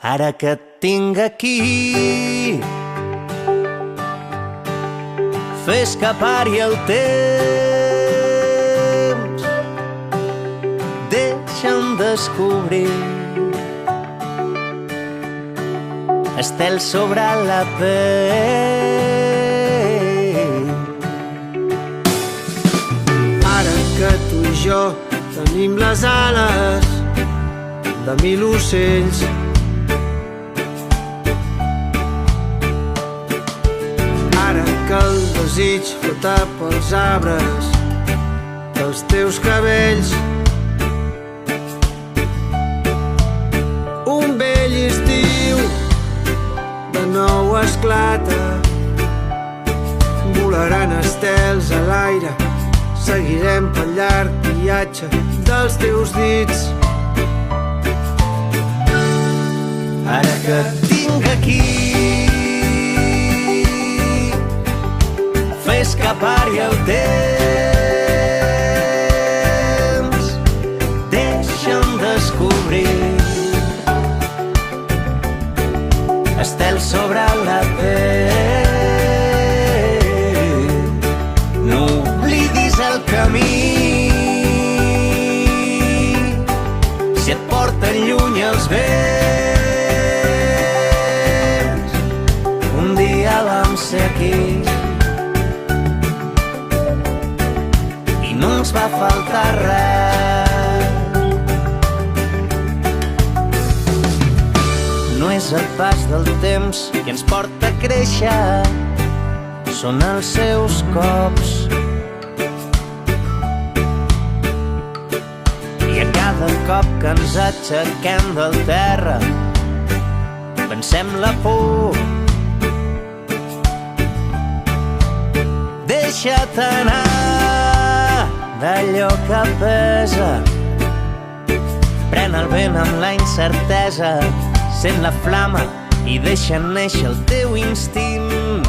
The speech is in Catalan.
Ara que et tinc aquí, fes escapar-hi el temps, deixa'm descobrir estels sobre la pell. Ara que tu i jo tenim les ales de 1000 ocells, ara que el desig flota pels arbres dels teus cabells, un vell estiu de nou esclata, volaran estels a l'aire, seguirem pel llarg viatge dels teus dits. Ara que et tinc aquí, fes escapar-hi el temps, deixa'm descobrir estels sobre la pell. No oblidis el camí, si et porten lluny els vents. Un dia vam ser aquí i no ens va faltar res. No és el pas del temps que ens porta a créixer, són els seus cops. I a cada cop que ens aixequem del terra, pensem la por. Deixa't anar d'allò que pesa, pren el vent amb la incertesa, sent la flama i deixa néixer el teu instint.